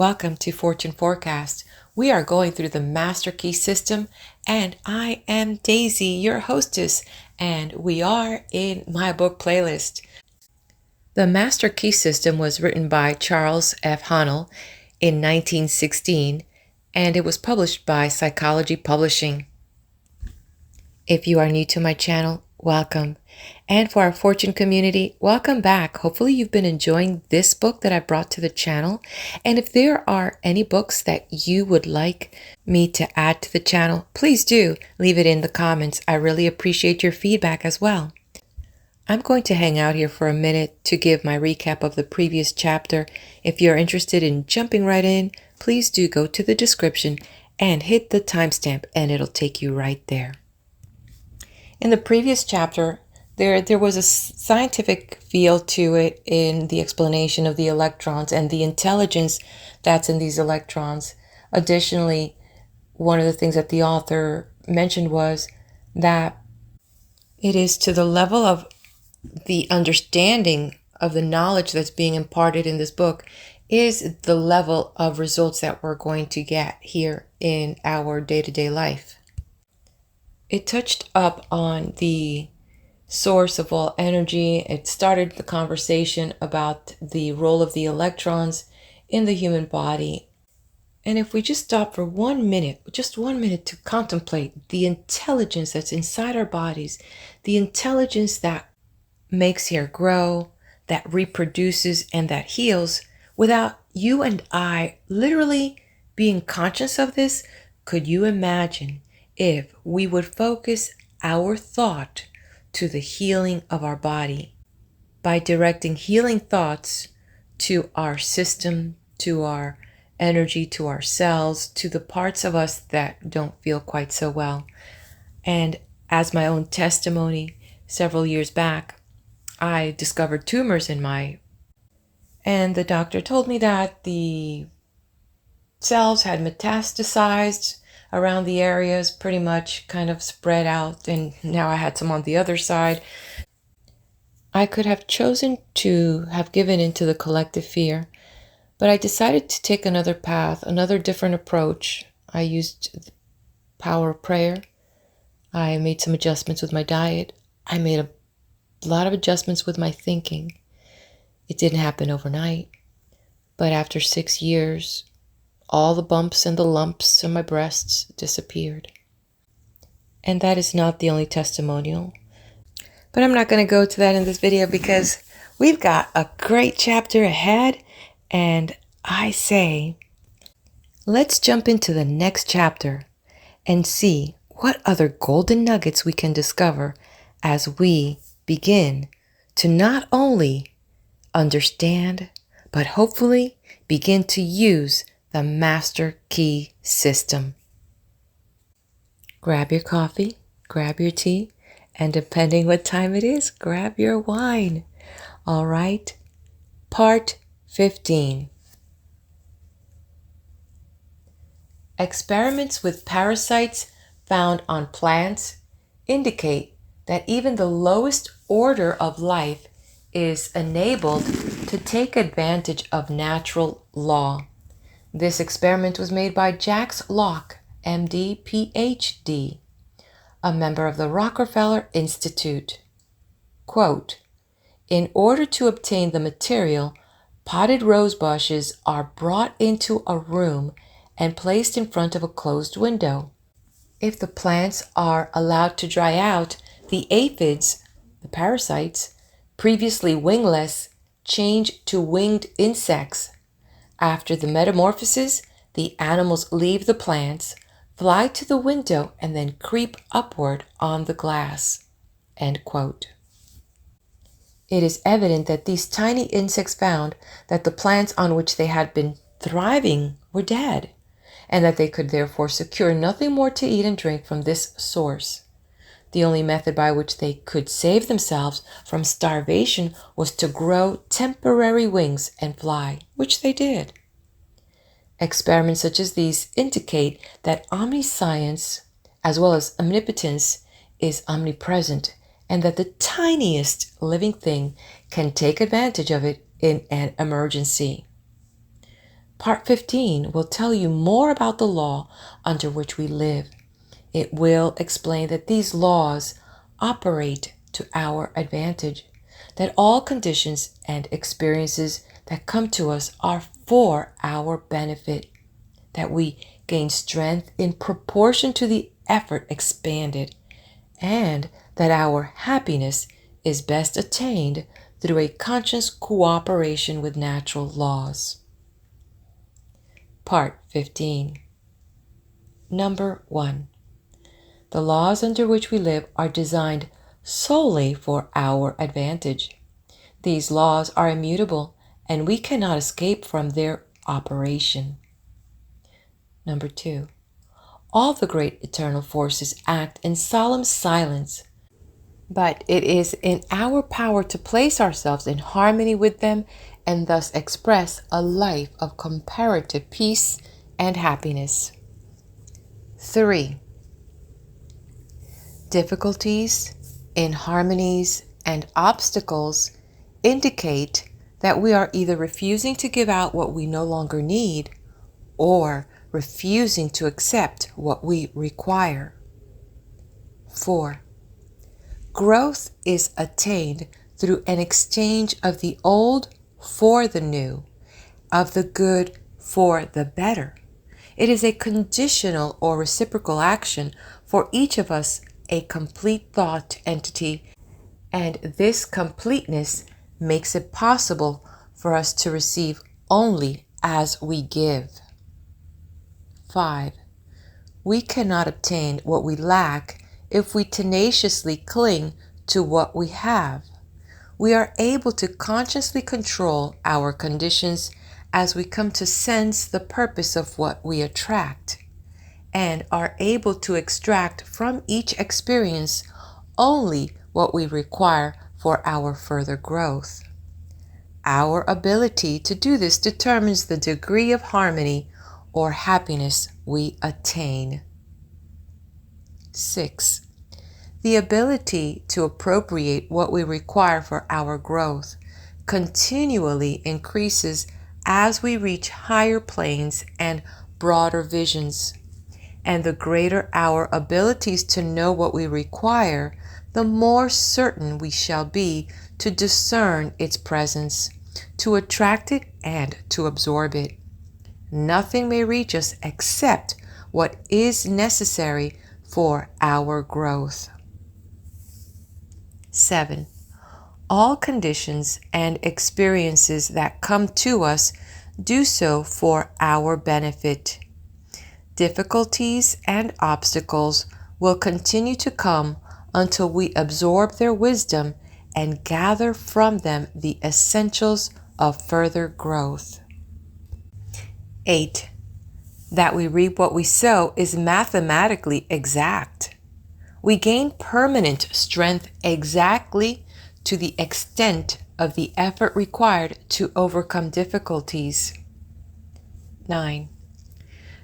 Welcome to Fortune Forecast. We are going through the Master Key System, and I am Daisy, your hostess, and we are in my book playlist. The Master Key System was written by Charles F. Haanel in 1916, and it was published by Psychology Publishing. If you are new to my channel, welcome. And for our Fortune community, welcome back. Hopefully you've been enjoying this book that I brought to the channel. And if there are any books that you would like me to add to the channel, please do leave it in the comments. I really appreciate your feedback as well. I'm going to hang out here for a minute to give my recap of the previous chapter. If you're interested in jumping right in, please do go to the description and hit the timestamp and it'll take you right there. In the previous chapter, there was a scientific feel to it in the explanation of the electrons and the intelligence that's in these electrons. Additionally, one of the things that the author mentioned was that it is to the level of the understanding of the knowledge that's being imparted in this book is the level of results that we're going to get here in our day-to-day life. It touched up on the source of all energy. It started the conversation about the role of the electrons in the human body. And if we just stop for 1 minute, just 1 minute to contemplate the intelligence that's inside our bodies, the intelligence that makes hair grow, that reproduces, and that heals, without you and I literally being conscious of this, could you imagine if we would focus our thought to the healing of our body by directing healing thoughts to our system, to our energy, to our cells, to the parts of us that don't feel quite so well. And as my own testimony, several years back, I discovered tumors and the doctor told me that the cells had metastasized around the areas, pretty much kind of spread out, and now I had some on the other side. I could have chosen to have given into the collective fear, but I decided to take another path, another different approach. I used the power of prayer. I made some adjustments with my diet. I made a lot of adjustments with my thinking. It didn't happen overnight, but after 6 years, all the bumps and the lumps on my breasts disappeared. And that is not the only testimonial. But I'm not going to go to that in this video because we've got a great chapter ahead. And I say, let's jump into the next chapter and see what other golden nuggets we can discover as we begin to not only understand, but hopefully begin to use the Master Key System. Grab your coffee, grab your tea, and depending what time it is, grab your wine. All right, Part 15. Experiments with parasites found on plants indicate that even the lowest order of life is enabled to take advantage of natural law. This experiment was made by Jacques Locke, MD, PhD, a member of the Rockefeller Institute. Quote, in order to obtain the material, potted rose bushes are brought into a room and placed in front of a closed window. If the plants are allowed to dry out, the aphids, the parasites, previously wingless, change to winged insects. After the metamorphosis, the animals leave the plants, fly to the window, and then creep upward on the glass. End quote. It is evident that these tiny insects found that the plants on which they had been thriving were dead, and that they could therefore secure nothing more to eat and drink from this source. The only method by which they could save themselves from starvation was to grow temporary wings and fly, which they did. Experiments such as these indicate that omniscience, as well as omnipotence, is omnipresent, and that the tiniest living thing can take advantage of it in an emergency. Part 15 will tell you more about the law under which we live. It will explain that these laws operate to our advantage, that all conditions and experiences that come to us are for our benefit, that we gain strength in proportion to the effort expanded, and that our happiness is best attained through a conscious cooperation with natural laws. Part 15. Number 1. The laws under which we live are designed solely for our advantage. These laws are immutable, and we cannot escape from their operation. Number 2. All the great eternal forces act in solemn silence, but it is in our power to place ourselves in harmony with them and thus express a life of comparative peace and happiness. 3. Difficulties, inharmonies, and obstacles indicate that we are either refusing to give out what we no longer need or refusing to accept what we require. 4. Growth is attained through an exchange of the old for the new, of the good for the better. It is a conditional or reciprocal action, for each of us a complete thought entity, and this completeness makes it possible for us to receive only as we give. 5. We cannot obtain what we lack if we tenaciously cling to what we have. We are able to consciously control our conditions as we come to sense the purpose of what we attract, and are able to extract from each experience only what we require for our further growth. Our ability to do this determines the degree of harmony or happiness we attain. 6. The ability to appropriate what we require for our growth continually increases as we reach higher planes and broader visions. And the greater our abilities to know what we require, the more certain we shall be to discern its presence, to attract it, and to absorb it. Nothing may reach us except what is necessary for our growth. 7. All conditions and experiences that come to us do so for our benefit. Difficulties and obstacles will continue to come until we absorb their wisdom and gather from them the essentials of further growth. 8. That we reap what we sow is mathematically exact. We gain permanent strength exactly to the extent of the effort required to overcome difficulties. 9.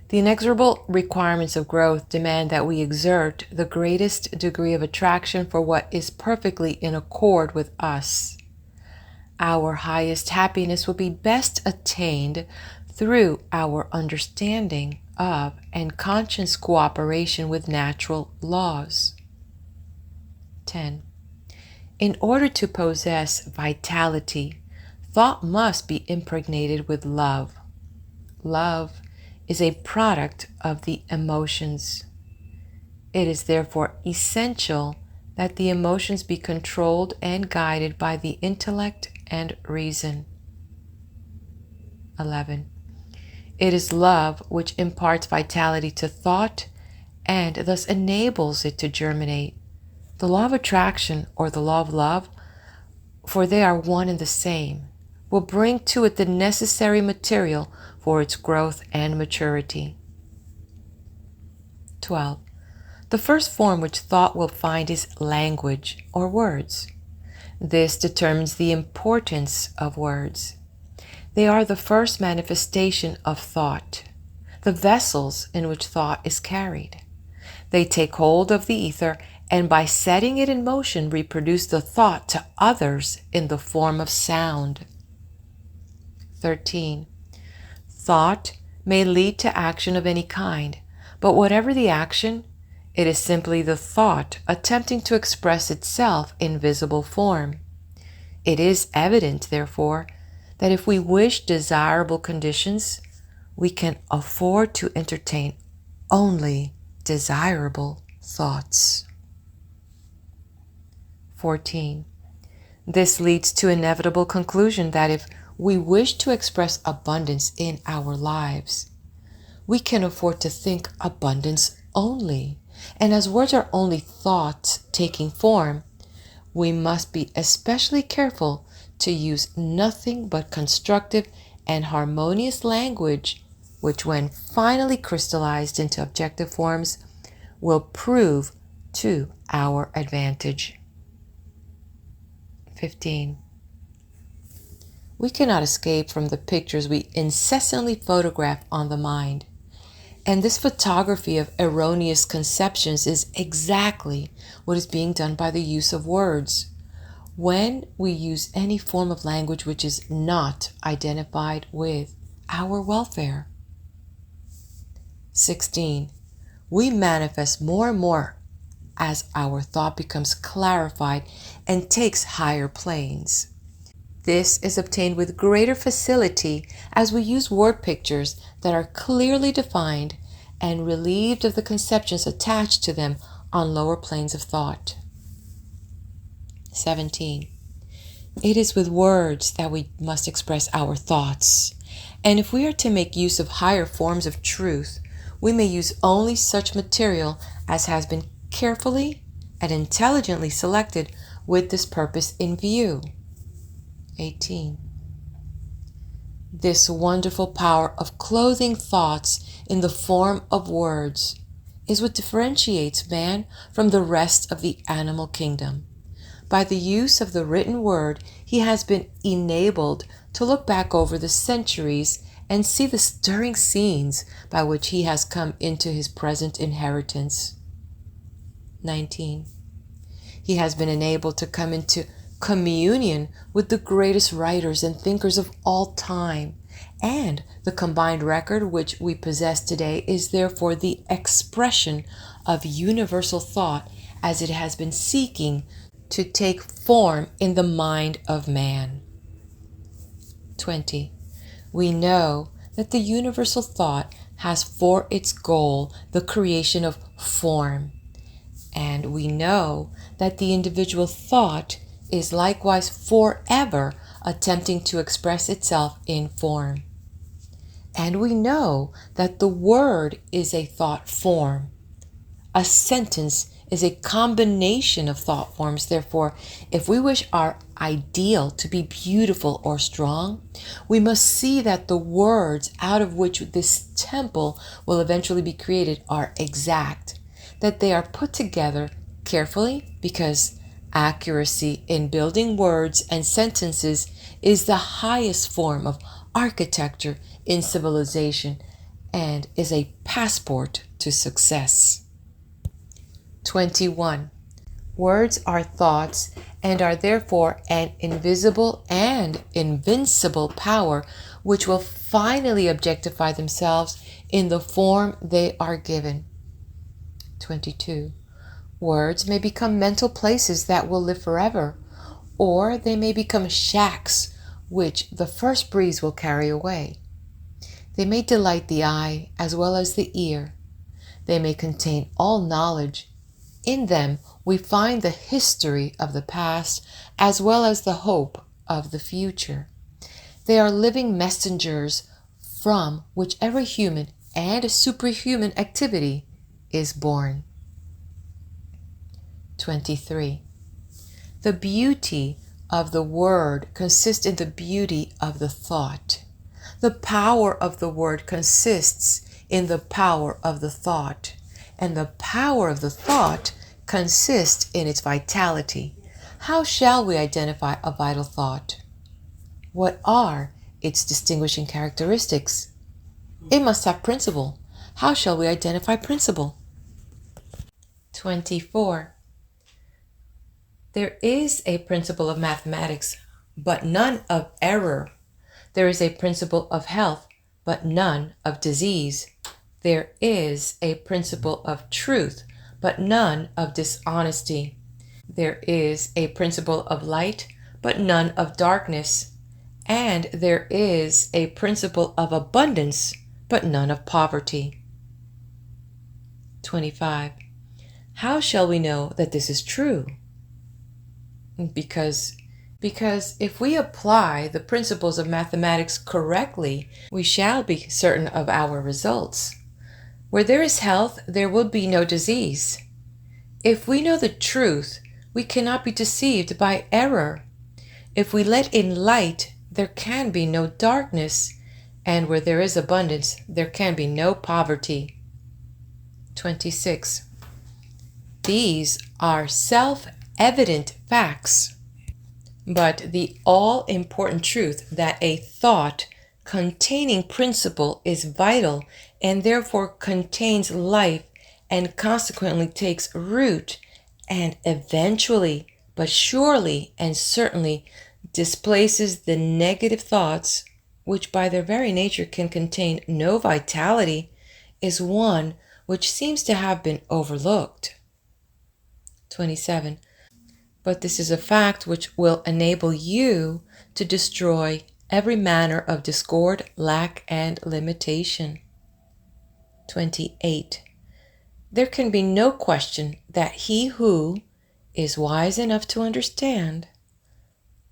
The inexorable requirements of growth demand that we exert the greatest degree of attraction for what is perfectly in accord with us. Our highest happiness will be best attained through our understanding of and conscious cooperation with natural laws. 10. In order to possess vitality, thought must be impregnated with love. Love is a product of the emotions. It is therefore essential that the emotions be controlled and guided by the intellect and reason. 11. It is love which imparts vitality to thought and thus enables it to germinate. The law of attraction, or the law of love, for they are one and the same, will bring to it the necessary material for its growth and maturity. 12. The first form which thought will find is language, or words. This determines the importance of words. They are the first manifestation of thought, the vessels in which thought is carried. They take hold of the ether and by setting it in motion reproduce the thought to others in the form of sound. 13. Thought may lead to action of any kind, but whatever the action, it is simply the thought attempting to express itself in visible form. It is evident, therefore, that if we wish desirable conditions, we can afford to entertain only desirable thoughts. 14. This leads to inevitable conclusion that if we wish to express abundance in our lives, we can afford to think abundance only. And as words are only thoughts taking form, we must be especially careful to use nothing but constructive and harmonious language, which when finally crystallized into objective forms, will prove to our advantage. 15. We cannot escape from the pictures we incessantly photograph on the mind. And this photography of erroneous conceptions is exactly what is being done by the use of words. When we use any form of language which is not identified with our welfare. 16. We manifest more and more as our thought becomes clarified and takes higher planes. This is obtained with greater facility as we use word pictures that are clearly defined and relieved of the conceptions attached to them on lower planes of thought. 17. It is with words that we must express our thoughts, and if we are to make use of higher forms of truth, we may use only such material as has been carefully and intelligently selected with this purpose in view. 18. This wonderful power of clothing thoughts in the form of words is what differentiates man from the rest of the animal kingdom. By the use of the written word, he has been enabled to look back over the centuries and see the stirring scenes by which he has come into his present inheritance. 19. He has been enabled to come into communion with the greatest writers and thinkers of all time, and the combined record which we possess today is therefore the expression of universal thought as it has been seeking to take form in the mind of man. 20. We know that the universal thought has for its goal the creation of form, and we know that the individual thought is likewise forever attempting to express itself in form. And we know that the word is a thought form. A sentence is a combination of thought forms. Therefore, if we wish our ideal to be beautiful or strong, we must see that the words out of which this temple will eventually be created are exact, that they are put together carefully, because accuracy in building words and sentences is the highest form of architecture in civilization and is a passport to success. 21. Words are thoughts and are therefore an invisible and invincible power which will finally objectify themselves in the form they are given. 22. Words may become mental places that will live forever, or they may become shacks which the first breeze will carry away. They may delight the eye as well as the ear. They may contain all knowledge. In them we find the history of the past as well as the hope of the future. They are living messengers from whichever human and superhuman activity is born. 23. The beauty of the word consists in the beauty of the thought. The power of the word consists in the power of the thought, and the power of the thought consists in its vitality. How shall we identify a vital thought? What are its distinguishing characteristics? It must have principle. How shall we identify principle? 24. There is a principle of mathematics, but none of error. There is a principle of health, but none of disease. There is a principle of truth, but none of dishonesty. There is a principle of light, but none of darkness. And there is a principle of abundance, but none of poverty. 25. How shall we know that this is true? Because if we apply the principles of mathematics correctly, we shall be certain of our results. Where there is health, there will be no disease. If we know the truth, we cannot be deceived by error. If we let in light, there can be no darkness, and where there is abundance, there can be no poverty. 26. These are self-evident facts, but the all-important truth that a thought containing principle is vital and therefore contains life and consequently takes root and eventually, but surely and certainly displaces the negative thoughts, which by their very nature can contain no vitality, is one which seems to have been overlooked. 27. But this is a fact which will enable you to destroy every manner of discord, lack, and limitation. 28. There can be no question that he who is wise enough to understand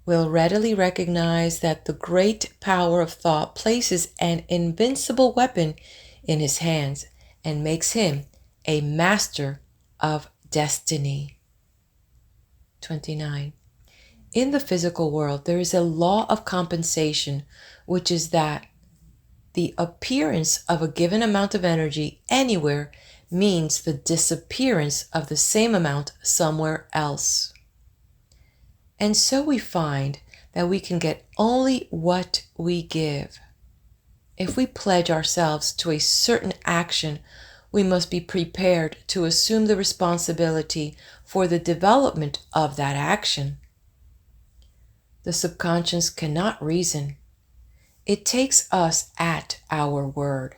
will readily recognize that the great power of thought places an invincible weapon in his hands and makes him a master of destiny. 29. In the physical world, there is a law of compensation, which is that the appearance of a given amount of energy anywhere means the disappearance of the same amount somewhere else. And so we find that we can get only what we give. If we pledge ourselves to a certain action, we must be prepared to assume the responsibility for the development of that action. The subconscious cannot reason. It takes us at our word.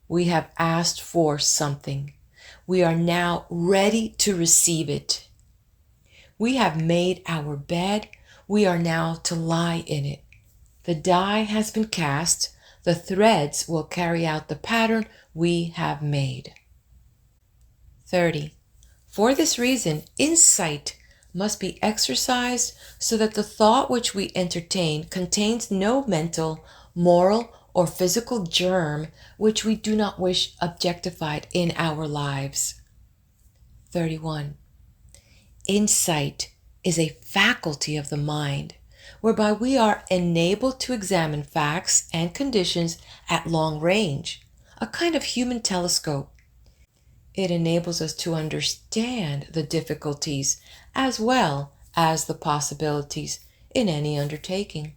We have asked for something. We are now ready to receive it. We have made our bed. We are now to lie in it. The die has been cast. The threads will carry out the pattern we have made. 30. For this reason, insight must be exercised so that the thought which we entertain contains no mental, moral, or physical germ which we do not wish objectified in our lives. 31. Insight is a faculty of the mind whereby we are enabled to examine facts and conditions at long range, a kind of human telescope. It enables us to understand the difficulties as well as the possibilities in any undertaking.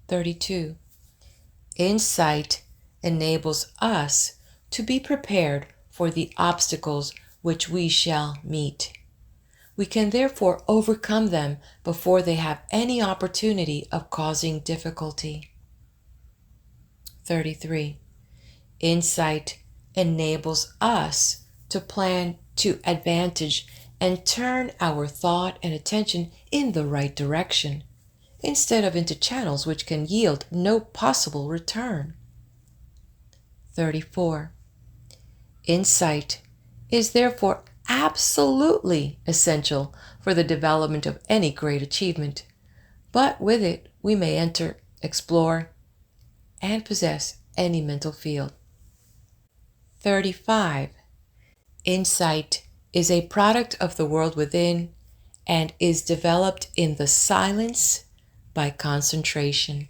32. Insight enables us to be prepared for the obstacles which we shall meet. We can therefore overcome them before they have any opportunity of causing difficulty. 33. Insight enables us to plan to advantage and turn our thought and attention in the right direction, instead of into channels which can yield no possible return. 34. Insight is therefore absolutely essential for the development of any great achievement, but with it we may enter, explore, and possess any mental field. 35. Insight is a product of the world within and is developed in the silence by concentration.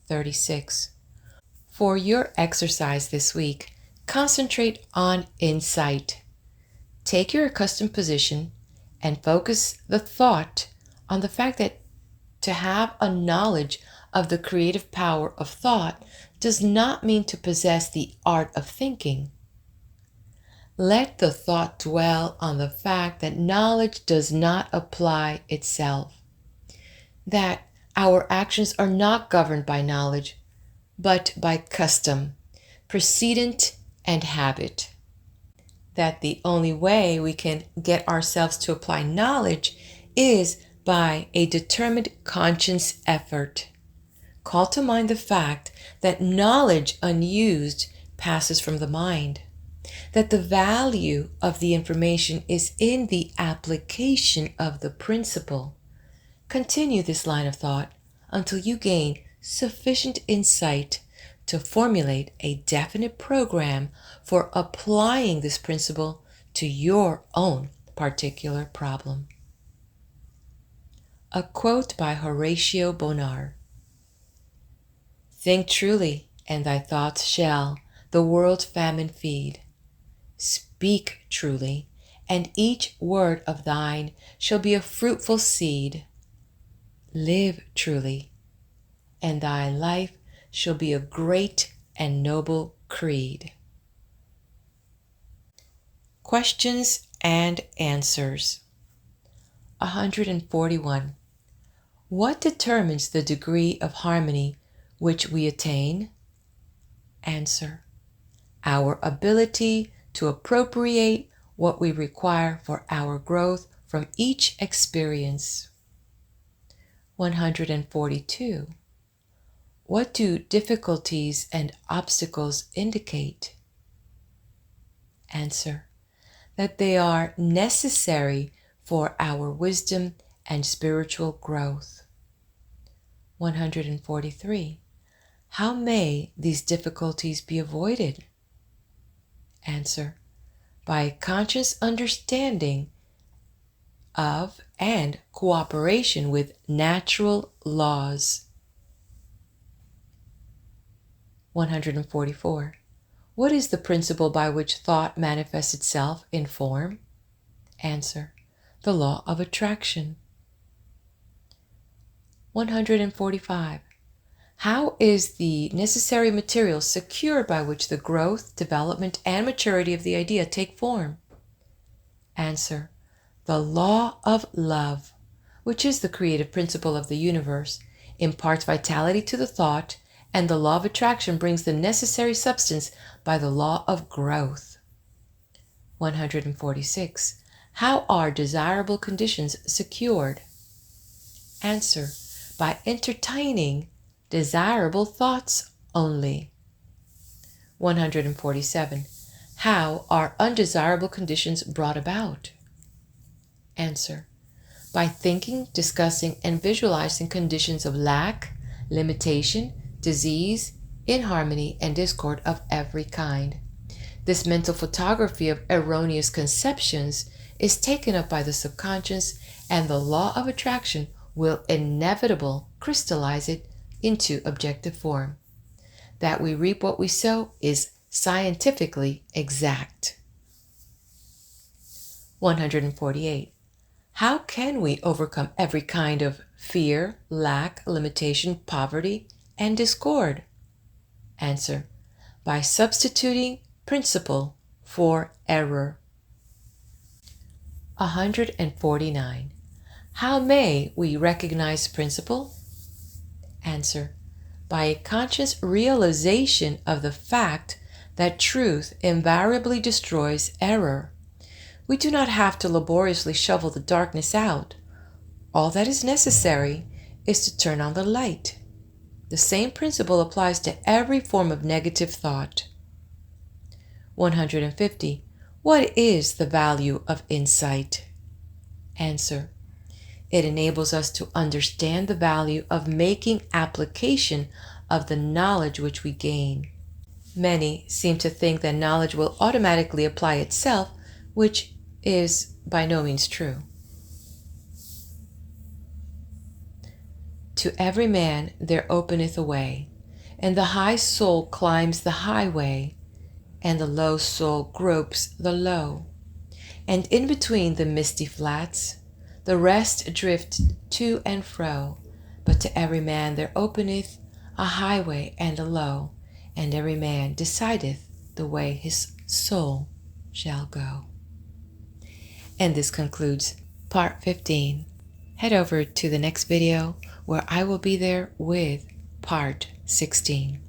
36. For your exercise this week, concentrate on insight. Take your accustomed position and focus the thought on the fact that to have a knowledge of the creative power of thought does not mean to possess the art of thinking. Let the thought dwell on the fact that knowledge does not apply itself, that Our actions are not governed by knowledge, but by custom, precedent, and habit. That the only way we can get ourselves to apply knowledge is by a determined conscious effort. Call to mind the fact that knowledge unused passes from the mind, that the value of the information is in the application of the principle. Continue this line of thought until you gain sufficient insight to formulate a definite program for applying this principle to your own particular problem. A quote by Horatio Bonar. Think truly, and thy thoughts shall the world's famine feed. Speak truly, and each word of thine shall be a fruitful seed. Live truly, and thy life shall be a great and noble creed. Questions and answers. 141. What determines the degree of harmony which we attain? Answer. Our ability to appropriate what we require for our growth from each experience. 142. What do difficulties and obstacles indicate? Answer. That they are necessary for our wisdom and spiritual growth. 143. How may these difficulties be avoided? Answer. By conscious understanding of and cooperation with natural laws. 144. What is the principle by which thought manifests itself in form? Answer. The law of attraction. 145. How is the necessary material secured by which the growth, development, and maturity of the idea take form? Answer. The law of love, which is the creative principle of the universe, imparts vitality to the thought, and the law of attraction brings the necessary substance by the law of growth. 146. How are desirable conditions secured? Answer. By entertaining desirable thoughts only. 147. How are undesirable conditions brought about? Answer. By thinking, discussing, and visualizing conditions of lack, limitation, disease, inharmony, and discord of every kind. This mental photography of erroneous conceptions is taken up by the subconscious, and the law of attraction will inevitably crystallize it into objective form. That we reap what we sow is scientifically exact. 148. How can we overcome every kind of fear, lack, limitation, poverty, and discord? Answer. By substituting principle for error. 149. How may we recognize principle? Answer. By a conscious realization of the fact that truth invariably destroys error. We do not have to laboriously shovel the darkness out. All that is necessary is to turn on the light. The same principle applies to every form of negative thought. 150. What is the value of insight? Answer. It enables us to understand the value of making application of the knowledge which we gain. Many seem to think that knowledge will automatically apply itself, which is by no means true. To every man there openeth a way, and the high soul climbs the highway, and the low soul gropes the low. And in between the misty flats, the rest drift to and fro, but to every man there openeth a highway and a low, and every man decideth the way his soul shall go. And this concludes part 15. Head over to the next video where I will be there with part 16.